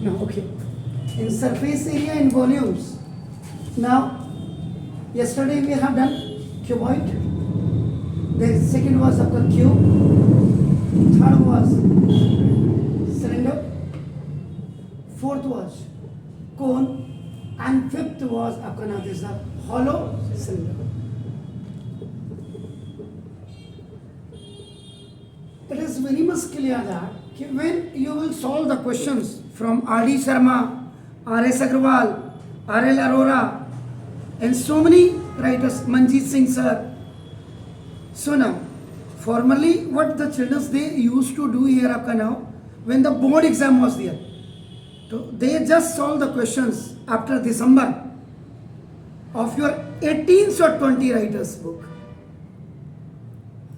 Now, okay. In surface area and volumes. Now, yesterday we have done cuboid. The second was आपका cube. Third was cylinder. Fourth was cone. And fifth was आपका नाम this is hollow cylinder. It is very much clear that when you will solve the questions from R.D. Sharma, R.S. Agrawal, R.L. Arora, and so many writers, Manjeet Singh sir. So now, formerly what the children they used to do here आपका now, when the board exam was there, so they just solve the questions after December of your 18th or 20 writers book.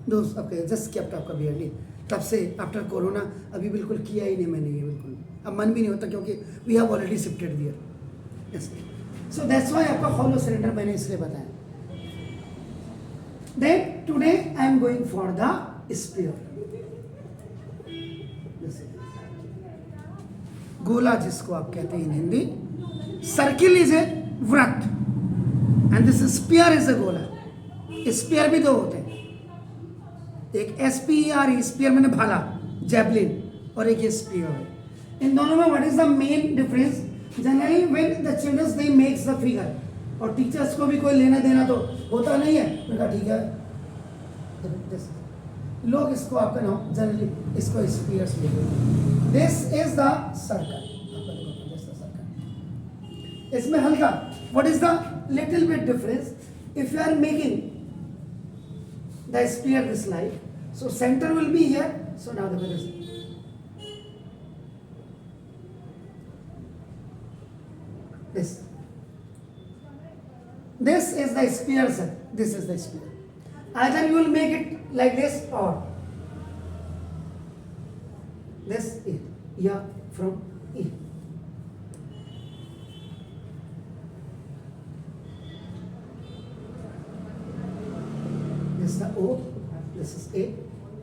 Those okay, just kept आपका barely. तब से after corona अभी बिल्कुल किया ही नहीं मैंने ये बिल्कुल अब मन भी नहीं होता क्योंकि we have already shifted there yes so that's why आपका हॉलो सिलेंडर मैंने इसलिए बताया then today I am going for the sphere गोला जिसको आप कहते हैं in Hindi circle is a वृत्त and this sphere is a गोला स्फीयर भी दो होते हैं एक SPER स्पीयर मैंने भाला जैवलिन और एक ये स्पीयर है इन दोनों में what is the main difference generally when the childrens they makes the figure और टीचर्स को भी कोई लेना देना तो होता नहीं है उनका ठीक है लोग इसको आपका नाम जनरली इसको स्पीयर्स लेते हैं दिस इज द सर्कल इसमें हल्का what is the little bit difference if you are making the sphere this like so center will be here so now the this is the sphere sir this is the sphere either you will make it like this or this here from here this is the O, this is A,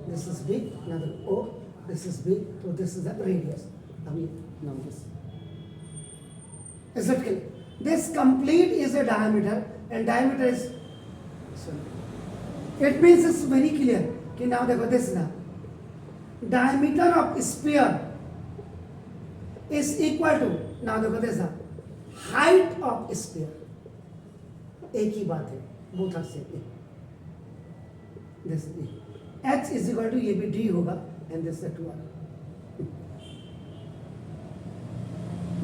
this is B, another O, this is B, so this is the radius. I mean, numbers. Is it clear? This complete is a diameter and diameter is, sorry. It means it's very clear. Okay, now देखो this now. Diameter of sphere is equal to, now देखो this now. Height of sphere. एक ही बात है, both are same. This H is equal to ये भी D होगा and this is 2R.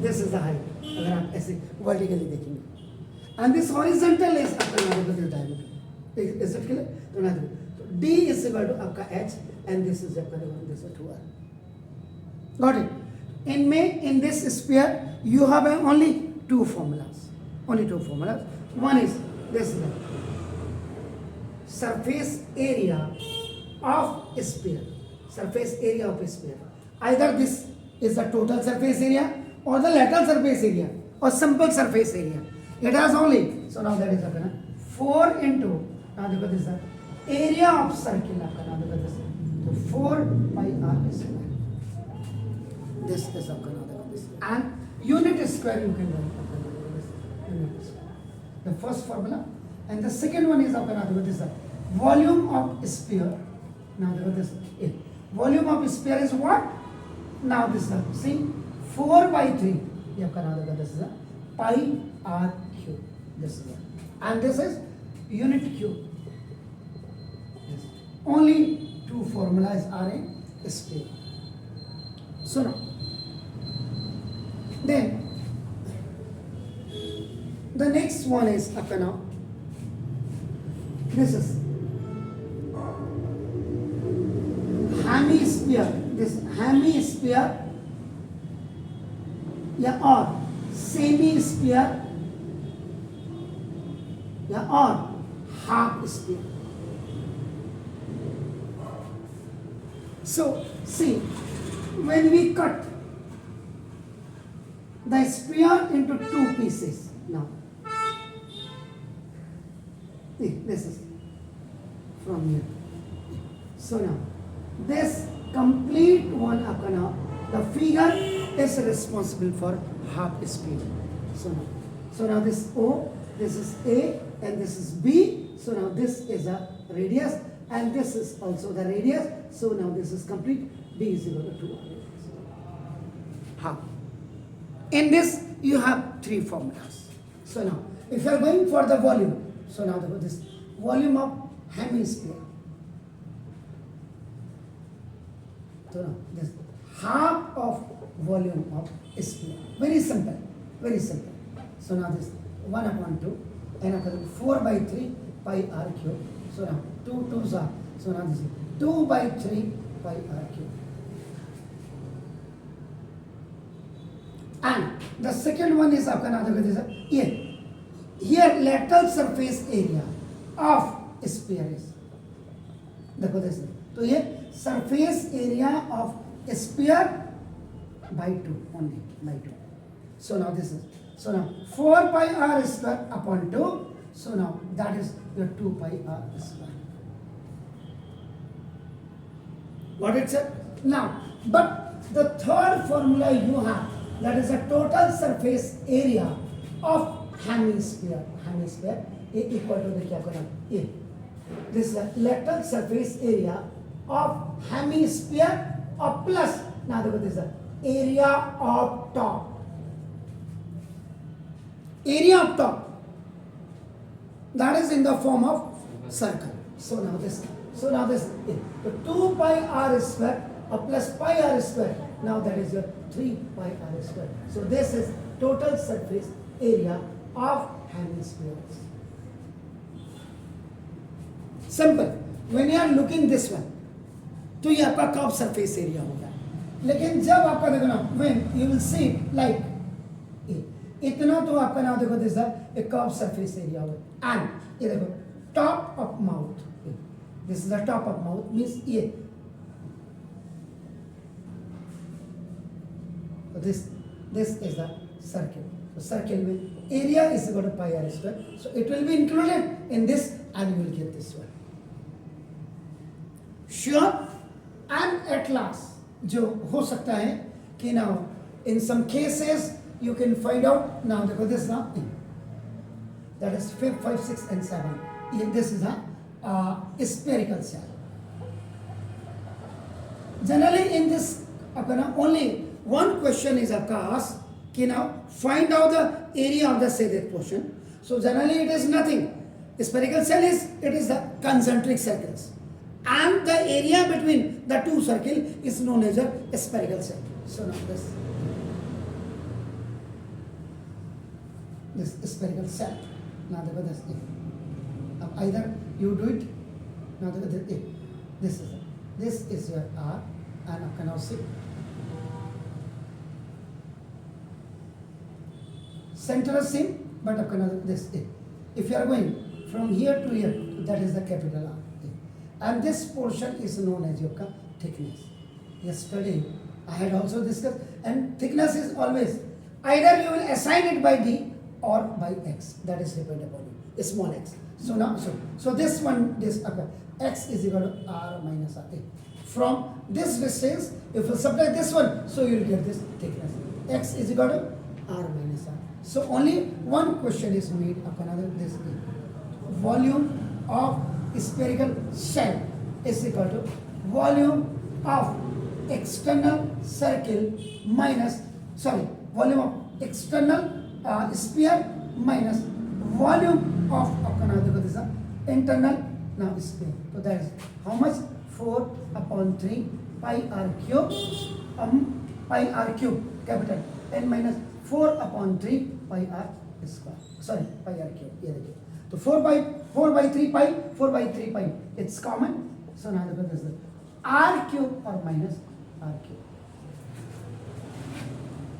This is the height. अगर आप ऐसे vertically देखेंगे and this horizontal is आपका ना देखो diameter. Is it clear? तो ना देखो तो D is equal to आपका H and this is आपका देखो this is 2R. Got it? In this sphere you have only two formulas. Only two formulas. One is this is surface area of sphere. Surface area of sphere. Either this is the total surface area or the lateral surface area or simple surface area. It has only, so now that is 4 into, now look at this, area of circle. Now look at this. So 4 pi r square. This is this. And unit square you can write. The first formula. And the second one is this volume of sphere. Now this volume of sphere is what? Now this see 4 by 3. This is pi r cube. This is and this is unit cube. Yes. Only two formulas are in sphere. So now then the next one is now. This is hemisphere. This hemisphere, yeah, or semi-sphere, yeah, or half sphere. So see, when we cut the sphere into two pieces, now this is from here. So now this complete one now the figure is responsible for half speed. So now this O, this is A, and this is B. So now this is a radius, and this is also the radius. So now this is complete. B is equal to 2 half. In this you have three formulas. So now if you are going for the volume, so now this volume of hemisphere. So now this half of volume of sphere. Very simple, very simple. So now this 1 upon 2 and after 4 by 3 pi r cube. So now 2 2s are. So now this is 2 by 3 pi r cube. And the second one is here lateral surface area of sphere is. देखो this. तो ये surface area of sphere by 2 only, by 2. So now this is, so now 4 pi r square upon 2. So now that is your 2 pi r square. What it said? Now, but the third formula you have, that is the total surface area of hemisphere. Hemisphere A equal to the क्या करना A. This is the lateral surface area of hemisphere or plus. Now देखो this is the area of top. Area of top. That is in the form of circle. So now this. So now this. So 2 pi r square or plus pi r square. Now that is your 3 pi r square. So this is total surface area of hemispheres. Simple. When you are looking this one, तो ये आपका curve surface area होगा. लेकिन जब आपका देखो ना, when you will see like इतना तो आपका ना देखो दिस एक कर्व सरफेस एरिया होगा. And ये देखो top of mouth. This is the top of mouth means ये. So this is the circle. So circle with area is equal to pi r square. So it will be included in this and you will get this one. Sure. And at last, जो हो सकता है कि now in some cases you can find out now देखो this now that is 5, 6 and 7. This is a spherical cell. Generally in this only one question is asked कि now find out the area of the shaded portion. So generally it is nothing. Spherical cell is the concentric circles. And the area between the two circles is known as a spherical cell. So now this spherical cell. Now this. Now either you do it. Now this is your R, and you can now see center is same, but you can this. If you are going from here to here, that is the capital R. And this portion is known as your thickness. Yesterday I had also discussed, and thickness is always either you will assign it by D or by X. That is dependent upon you. Small x. So now so this one X is equal to R minus R. From this distance, if you subtract this one, so you will get this thickness. X is equal to R minus R. So only one question is made of another this volume of spherical shell is equal to volume of external circle minus volume of external sphere minus volume of internal sphere. So that is how much? 4 upon 3 pi r cube capital n minus 4 upon 3 pi r square. Pi r cube. So 4 by 3 pi, it's common. So now this is r cube or minus r cube.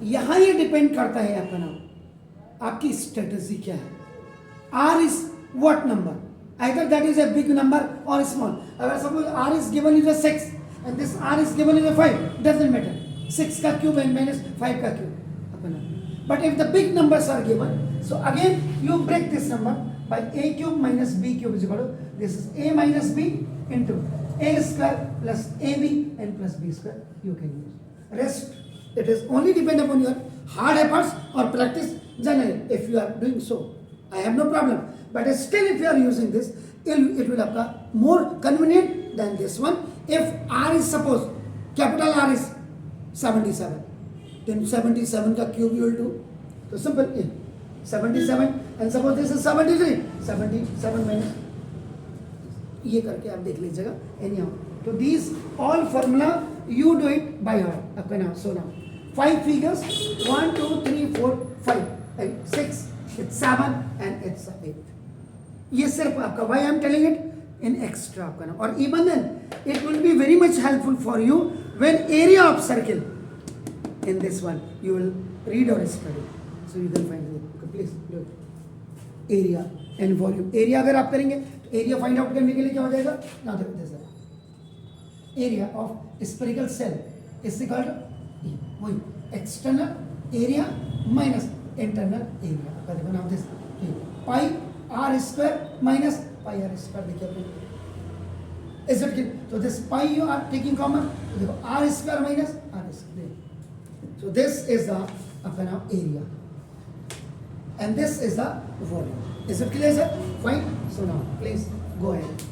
यहाँ ये depend करता है आपका नाम, आपकी strategy क्या है. R is what number? Either that is a big number or small. अगर suppose R is given is a 6 and this R is given is a 5, doesn't matter. 6 का cube and minus 5 का cube. But if the big numbers are given, so again you break this number by a cube minus b cube is equal to, this is a minus b into a square plus ab and plus b square you can use. Rest It is only depend upon your hard efforts or practice generally. If you are doing so, I have no problem. But still, if you are using this, it will appear more convenient than this one. If R is suppose capital R is 77, then 77 का cube you will do. So simple. 77 and suppose this is 73. 77 minus ये करके आप देख लीजिएगा. Anyhow, so these all formula you do it by heart. Okay, now so now 5 figures 1 2 3 4 5 and 6 it's 7 and it's 8. ये सिर्फ आपका why I am telling it in extra आपका ना. और even then it will be very much helpful for you when area of circle in this one you will read or study. So you can find it. Okay, please do it. Area and volume. Area अगर आप करेंगे तो area find out करने के लिए क्या हो जाएगा ना. देखो जैसा area of spherical shell is equal to वही external area minus internal area. देखो now this pi R square minus pi R square. देखिए अपने इज इट तो this pi you are taking common. देखो R square minus R square. So this is the अपना area and this is the volume. Is it clear, sir? Fine. So now please go ahead.